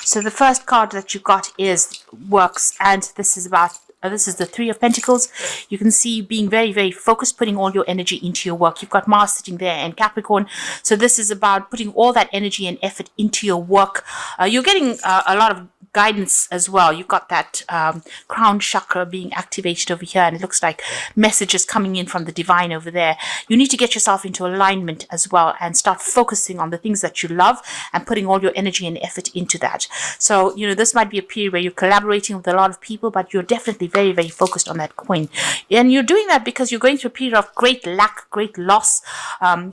So the first card that you got is works, and this is about this is the Three of Pentacles. You can see being very, very focused, putting all your energy into your work. You've got Mars sitting there and Capricorn. So this is about putting all that energy and effort into your work. You're getting a lot of guidance as well. You've got that crown chakra being activated over here, and it looks like messages coming in from the divine over there. You need to get yourself into alignment as well and start focusing on the things that you love and putting all your energy and effort into that. So, this might be a period where you're collaborating with a lot of people, but you're definitely very, very focused on that coin. And you're doing that because you're going through a period of great lack, great loss.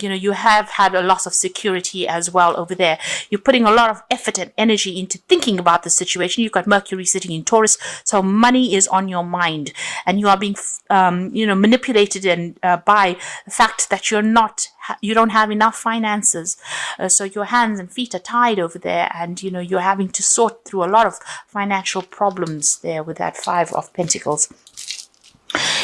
You have had a loss of security as well over there. You're putting a lot of effort and energy into thinking about the situation. You've got Mercury sitting in Taurus, so money is on your mind, and you are being, manipulated and by the fact that you don't have enough finances. So your hands and feet are tied over there, and you're having to sort through a lot of financial problems there with that Five of Pentacles.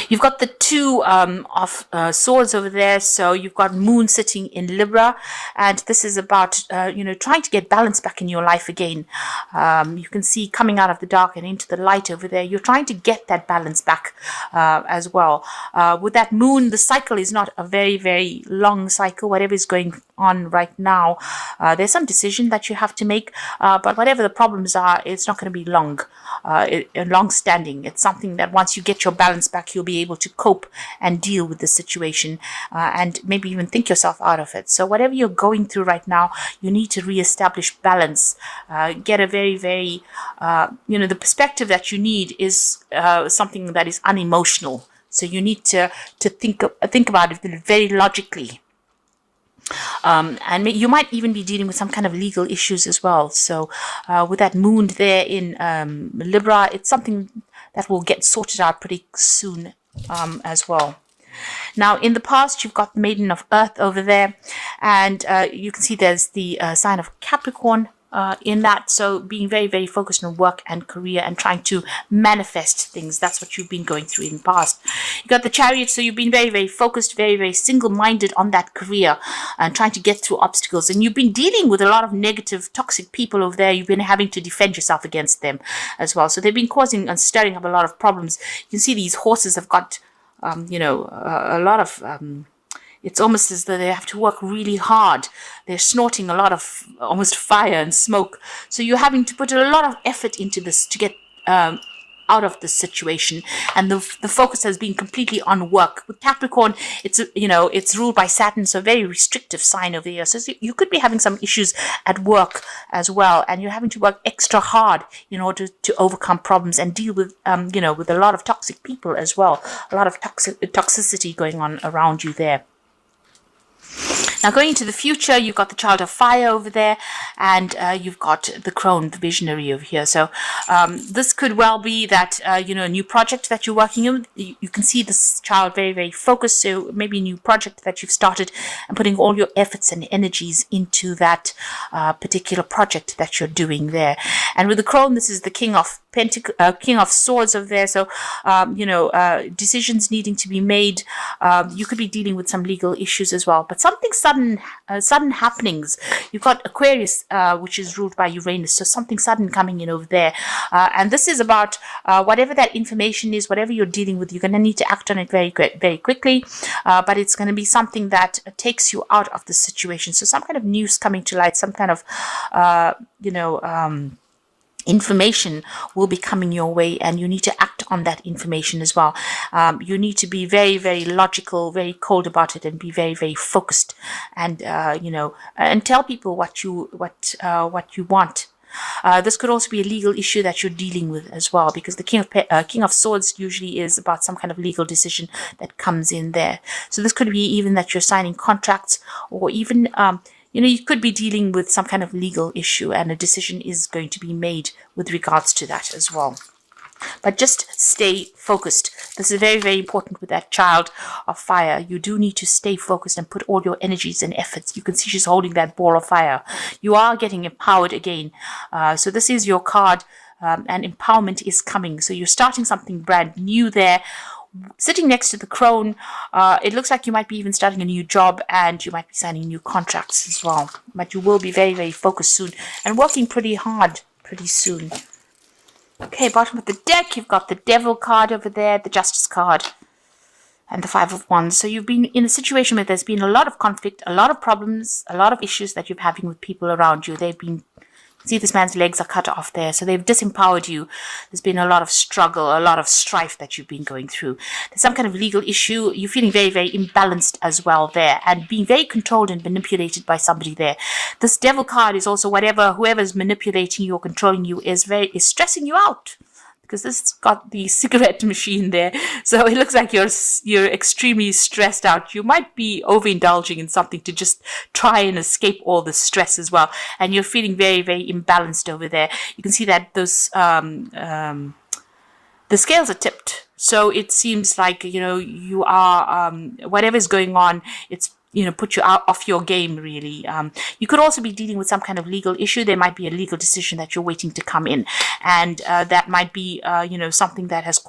You've got the Two of Swords over there, so you've got Moon sitting in Libra, and this is about, trying to get balance back in your life again. You can see coming out of the dark and into the light over there. You're trying to get that balance back as well. With that Moon, the cycle is not a very, very long cycle. Whatever is going on right now, there's some decision that you have to make, but whatever the problems are, it's not going to be long standing. It's something that once you get your balance back, you'll be able to cope and deal with the situation, and maybe even think yourself out of it. So whatever you're going through right now, you need to reestablish balance. Get a very, very, the perspective that you need is something that is unemotional. So you need to think about it very logically. And you might even be dealing with some kind of legal issues as well. So with that Moon there in Libra, it's something that will get sorted out pretty soon as well. Now, in the past, you've got the Maiden of Earth over there, and you can see there's the sign of Capricorn in that. So being very, very focused on work and career and trying to manifest things. That's what you've been going through in the past. You got the Chariot, so you've been very, very focused, very, very single-minded on that career and trying to get through obstacles. And you've been dealing with a lot of negative, toxic people over there. You've been having to defend yourself against them as well. So they've been causing and stirring up a lot of problems. You can see these horses have got, a lot of... it's almost as though they have to work really hard. They're snorting a lot of almost fire and smoke. So you're having to put a lot of effort into this to get out of this situation. And the focus has been completely on work. With Capricorn, it's ruled by Saturn, so a very restrictive sign over here. So you could be having some issues at work as well. And you're having to work extra hard in order to overcome problems and deal with, with a lot of toxic people as well. A lot of toxicity going on around you there. Now, going into the future, you've got the Child of Fire over there, and you've got the Crone, the Visionary over here. So this could well be that, a new project that you're working on. You can see this child very, very focused. So maybe a new project that you've started and putting all your efforts and energies into that particular project that you're doing there. And with the Crone, this is the King of Swords over there. So, decisions needing to be made. You could be dealing with some legal issues as well. But something sudden happenings. You've got Aquarius, which is ruled by Uranus. So something sudden coming in over there. And this is about whatever that information is, whatever you're dealing with, you're going to need to act on it very, very quickly. But it's going to be something that takes you out of the situation. So some kind of news coming to light, some kind of, information will be coming your way, and you need to act on that information as well. You need to be very, very logical, very cold about it, and be very, very focused, and and tell people what you want. This could also be a legal issue that you're dealing with as well, because the King of Swords usually is about some kind of legal decision that comes in there. So this could be even that you're signing contracts, or even you could be dealing with some kind of legal issue, and a decision is going to be made with regards to that as well. But just stay focused. This is very, very important with that Child of Fire. You do need to stay focused and put all your energies and efforts. You can see she's holding that ball of fire. You are getting empowered again. So this is your card, and empowerment is coming. So you're starting something brand new there. Sitting next to the Crone, it looks like you might be even starting a new job, and you might be signing new contracts as well. But you will be very, very focused soon and working pretty hard pretty soon. Okay, bottom of the deck, you've got the Devil card over there, the Justice card, and the Five of Wands. So you've been in a situation where there's been a lot of conflict, a lot of problems, a lot of issues that you're having with people around you. They've been, see, this man's legs are cut off there. So they've disempowered you. There's been a lot of struggle, a lot of strife that you've been going through. There's some kind of legal issue. You're feeling very, very imbalanced as well there, and being very controlled and manipulated by somebody there. This Devil card is also whoever's manipulating you or controlling you is stressing you out, because this has got the cigarette machine there. So it looks like you're extremely stressed out. You might be overindulging in something to just try and escape all the stress as well. And you're feeling very, very imbalanced over there. You can see that those the scales are tipped. So it seems like, you are, whatever's going on, it's, put you out off your game, really. You could also be dealing with some kind of legal issue. There might be a legal decision that you're waiting to come in. And that might be, something that has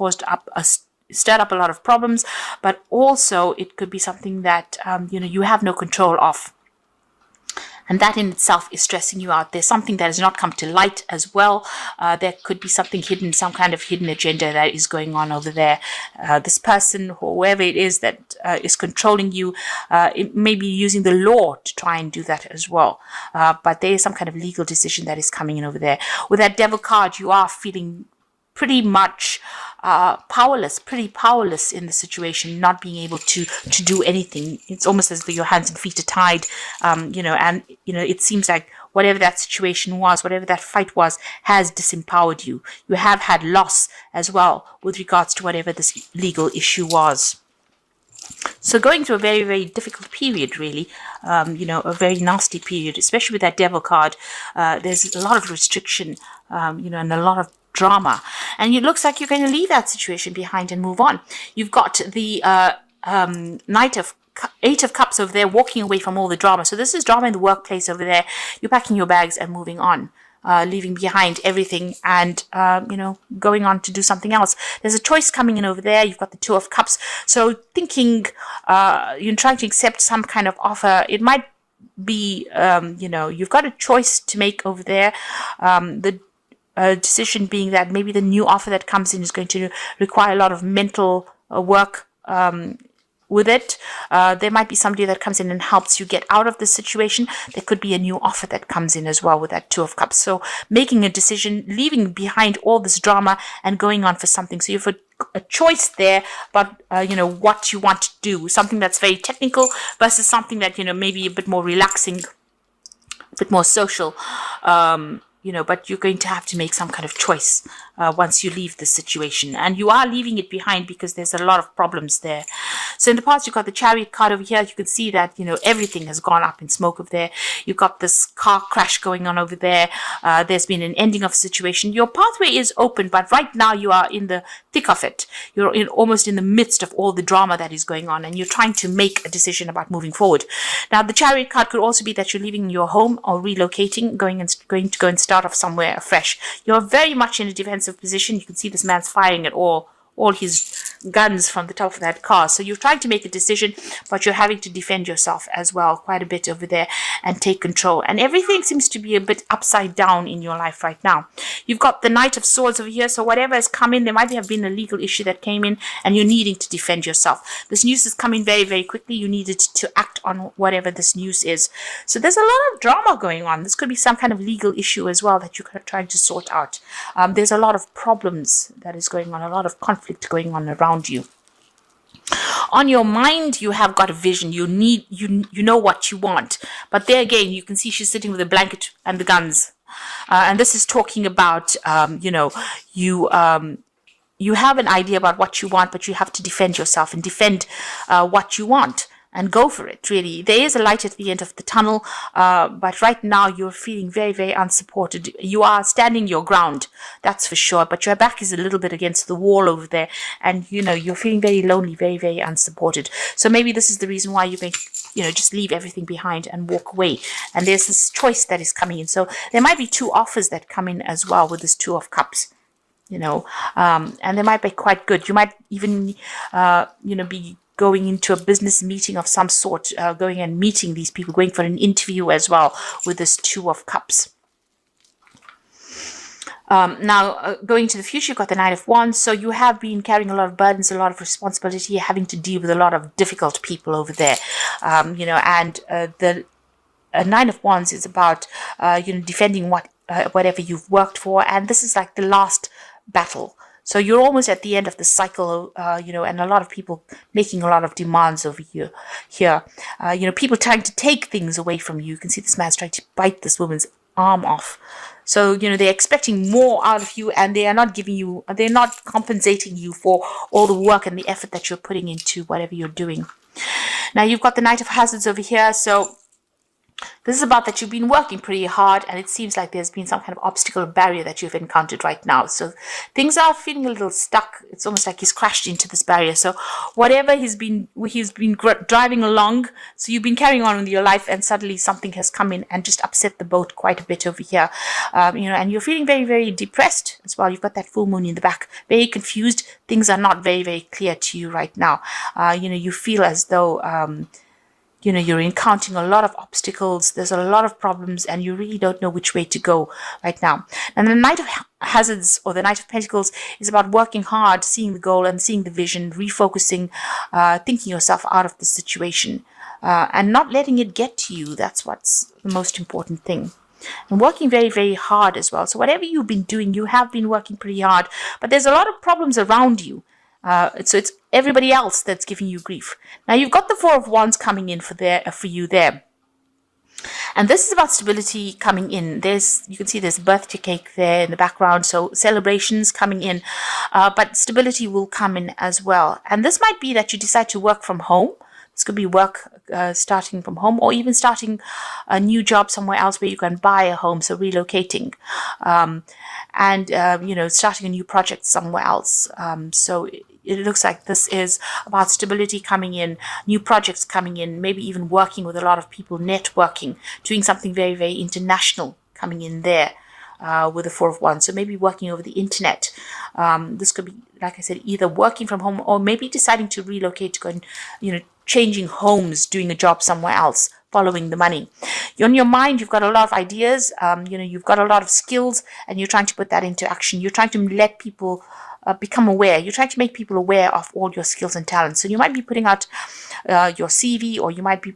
stirred up a lot of problems. But also it could be something that, you have no control of. And that in itself is stressing you out. There's something that has not come to light as well. There could be something hidden, some kind of hidden agenda that is going on over there. This person, whoever it is that is controlling you, it may be using the law to try and do that as well. But there is some kind of legal decision that is coming in over there. With that Devil card, you are feeling pretty much pretty powerless in the situation, not being able to do anything. It's almost as though your hands and feet are tied, and it seems like whatever that situation was, whatever that fight was, has disempowered you. You have had loss as well with regards to whatever this legal issue was. So going through a very, very difficult period, really, a very nasty period, especially with that Devil card. There's a lot of restriction, and a lot of drama, and it looks like you're going to leave that situation behind and move on. You've got the Eight of Cups over there, walking away from all the drama. So this is drama in the workplace over there. You're packing your bags and moving on, leaving behind everything and, going on to do something else. There's a choice coming in over there. You've got the Two of Cups. So thinking, you're trying to accept some kind of offer. It might be, you've got a choice to make over there. The decision being that maybe the new offer that comes in is going to require a lot of mental work with it. There might be somebody that comes in and helps you get out of the situation. There could be a new offer that comes in as well with that Two of Cups. So making a decision, leaving behind all this drama and going on for something. So you have a choice there, but what you want to do, something that's very technical versus something that maybe a bit more relaxing, a bit more social. But you're going to have to make some kind of choice once you leave the situation. And you are leaving it behind because there's a lot of problems there. So in the past, you've got the Chariot card over here. You can see that, everything has gone up in smoke over there. You've got this car crash going on over there. There's been an ending of the situation. Your pathway is open, but right now you are in the thick of it. You're almost in the midst of all the drama that is going on, and you're trying to make a decision about moving forward. Now, the Chariot card could also be that you're leaving your home or relocating, going to go and start off somewhere afresh. You're very much in a defensive position. You can see this man's firing at all his guns from the top of that car. So you're trying to make a decision, but you're having to defend yourself as well quite a bit over there and take control. And everything seems to be a bit upside down in your life right now. You've got the Knight of Swords over here. So whatever has come in, there might have been a legal issue that came in and you're needing to defend yourself. This news is coming very, very quickly. You needed to act on whatever this news is. So there's a lot of drama going on. This could be some kind of legal issue as well that you're trying to sort out. There's a lot of problems that is going on, a lot of conflict going on around you. On your mind, you have got a vision. You know what you want. But there again, you can see she's sitting with a blanket and the guns. And this is talking about, you have an idea about what you want, but you have to defend yourself and defend what you want. And go for it, really. There is a light at the end of the tunnel, but right now you're feeling very, very unsupported. You are standing your ground, that's for sure, but your back is a little bit against the wall over there, and you're feeling very lonely, very, very unsupported. So maybe this is the reason why you're going to, just leave everything behind and walk away. And there's this choice that is coming in. So there might be two offers that come in as well with this Two of Cups. And they might be quite good. You might even, be going into a business meeting of some sort, going and meeting these people, going for an interview as well with this Two of Cups. Now, going to the future, you've got the Knight of Wands. So you have been carrying a lot of burdens, a lot of responsibility, having to deal with a lot of difficult people over there. And the Nine of Wands is about, defending whatever you've worked for. And this is like the last battle. So you're almost at the end of the cycle, and a lot of people making a lot of demands over here. People trying to take things away from you. You can see this man's trying to bite this woman's arm off. So, they're expecting more out of you, and they're not compensating you for all the work and the effort that you're putting into whatever you're doing. Now, you've got the Knight of Hazards over here. So this is about that you've been working pretty hard, and it seems like there's been some kind of obstacle or barrier that you've encountered right now. So things are feeling a little stuck. It's almost like he's crashed into this barrier. So whatever he's been driving along, so you've been carrying on with your life, and suddenly something has come in and just upset the boat quite a bit over here. And you're feeling very, very depressed as well. You've got that full moon in the back, very confused. Things are not very, very clear to you right now. You feel as though you're encountering a lot of obstacles. There's a lot of problems, and you really don't know which way to go right now. And the Knight of Hazards, or the Knight of Pentacles, is about working hard, seeing the goal and seeing the vision, refocusing, thinking yourself out of the situation, and not letting it get to you. That's what's the most important thing. And working very, very hard as well. So whatever you've been doing, you have been working pretty hard, but there's a lot of problems around you. So it's everybody else that's giving you grief. Now you've got the Four of Wands coming in for you there. And this is about stability coming in. You can see there's birthday cake there in the background. So celebrations coming in, but stability will come in as well. And this might be that you decide to work from home. This could be work starting from home, or even starting a new job somewhere else where you can buy a home, so relocating, and starting a new project somewhere else. So it looks like this is about stability coming in, new projects coming in, maybe even working with a lot of people, networking, doing something very, very international coming in there. With the Four of Wands. So maybe working over the internet. This could be, like I said, either working from home, or maybe deciding to relocate, to go and, changing homes, doing a job somewhere else, following the money. On your mind, you've got a lot of ideas, you've got a lot of skills, and you're trying to put that into action. You're trying to let people become aware. You're trying to make people aware of all your skills and talents. So you might be putting out your CV, or you might be,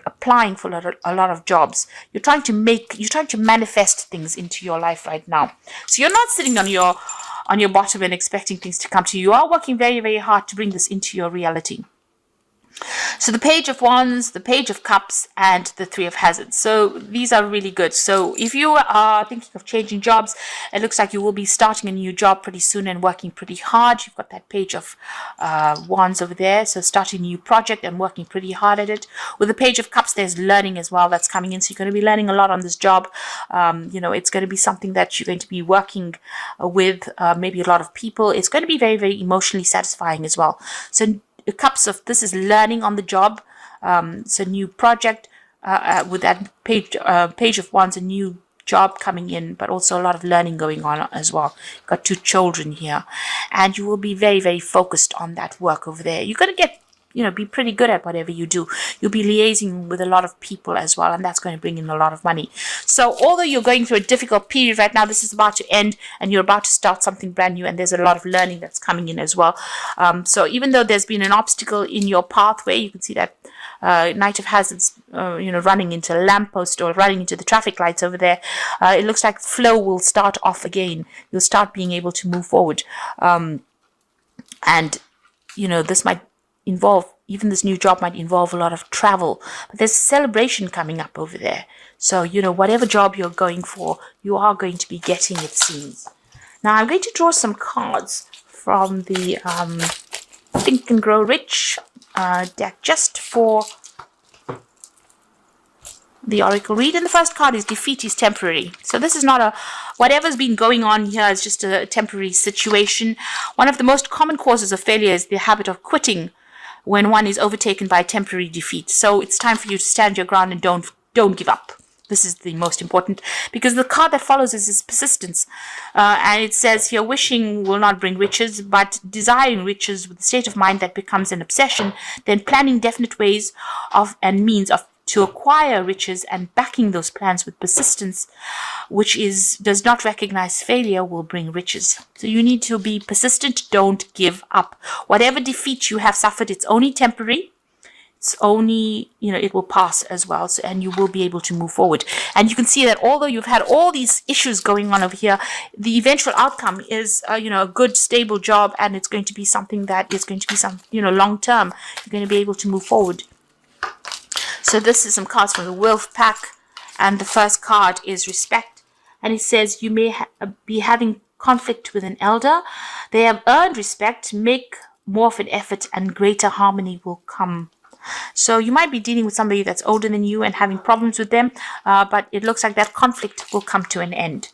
applying for a lot of jobs. You're trying to manifest things into your life right now. So you're not sitting on your bottom and expecting things to come to you. You are working very, very hard to bring this into your reality. So the Page of Wands, the Page of Cups, and the Three of Hazards. So these are really good. So if you are thinking of changing jobs, it looks like you will be starting a new job pretty soon and working pretty hard. You've got that Page of Wands over there. So starting a new project and working pretty hard at it. With the Page of Cups, there's learning as well that's coming in. So you're going to be learning a lot on this job. It's going to be something that you're going to be working with maybe a lot of people. It's going to be very, very emotionally satisfying as well. So Cups of this is learning on the job. It's a new project with that Page of Wands, a new job coming in, but also a lot of learning going on as well. You've got two children here, and you will be very, very focused on that work over there. You're going to get, be pretty good at whatever you do. You'll be liaising with a lot of people as well, and that's going to bring in a lot of money. So although you're going through a difficult period right now, this is about to end, and you're about to start something brand new, and there's a lot of learning that's coming in as well. So even though there's been an obstacle in your pathway, you can see that Knight of Hazards, running into a lamppost or running into the traffic lights over there. It looks like flow will start off again. You'll start being able to move forward. This might involve, even this new job might involve a lot of travel, but there's a celebration coming up over there. So, whatever job you're going for, you are going to be getting, it seems. Now, I'm going to draw some cards from the Think and Grow Rich deck just for the Oracle read. And the first card is Defeat is Temporary. So this is not whatever's been going on here is just a temporary situation. One of the most common causes of failure is the habit of quitting when one is overtaken by temporary defeat. So it's time for you to stand your ground and don't give up. This is the most important, because the card that follows is persistence. And it says here, wishing will not bring riches, but desiring riches with a state of mind that becomes an obsession, then planning definite ways of and means of to acquire riches and backing those plans with persistence, which does not recognize failure, will bring riches. So you need to be persistent. Don't give up. Whatever defeat you have suffered, it's only temporary. It's only, it will pass as well. So, and you will be able to move forward. And you can see that although you've had all these issues going on over here, the eventual outcome is, a good, stable job. And it's going to be something that is going to be long term. You're going to be able to move forward. So this is some cards from the Wolf Pack, and the first card is Respect, and it says you may be having conflict with an elder. They have earned respect. Make more of an effort, and greater harmony will come. So you might be dealing with somebody that's older than you and having problems with them, but it looks like that conflict will come to an end.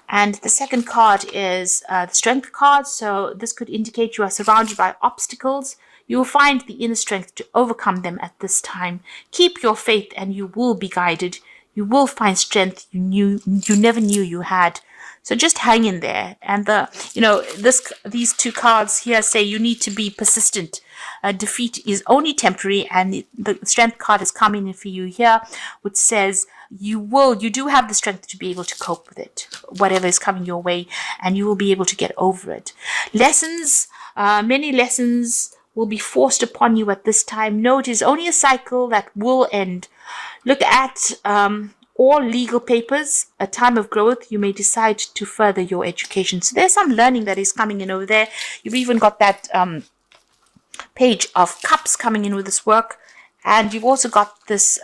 And the second card is the Strength card. So this could indicate you are surrounded by obstacles. You will find the inner strength to overcome them at this time. Keep your faith and you will be guided. You will find strength you never knew you had. So just hang in there. And these two cards here say you need to be persistent. Defeat is only temporary, and the Strength card is coming in for you here, which says you do have the strength to be able to cope with it, whatever is coming your way, and you will be able to get over it. Lessons, many lessons will be forced upon you at this time. No, it is only a cycle that will end. Look at all legal papers. A time of growth, you may decide to further your education. So there's some learning that is coming in over there. You've even got that Page of Cups coming in with this work, and you've also got this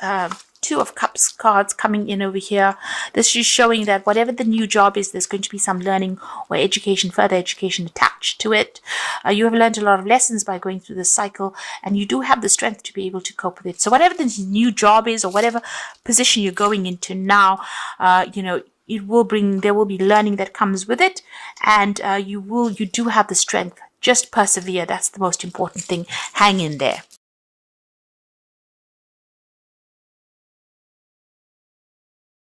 Two of Cups cards coming in over here. This is showing that whatever the new job is, there's going to be some learning or education, further education attached to it. You have learned a lot of lessons by going through this cycle, and you do have the strength to be able to cope with it. So whatever the new job is, or whatever position you're going into now, there will be learning that comes with it, and you do have the strength. Just persevere. That's the most important thing. Hang in there.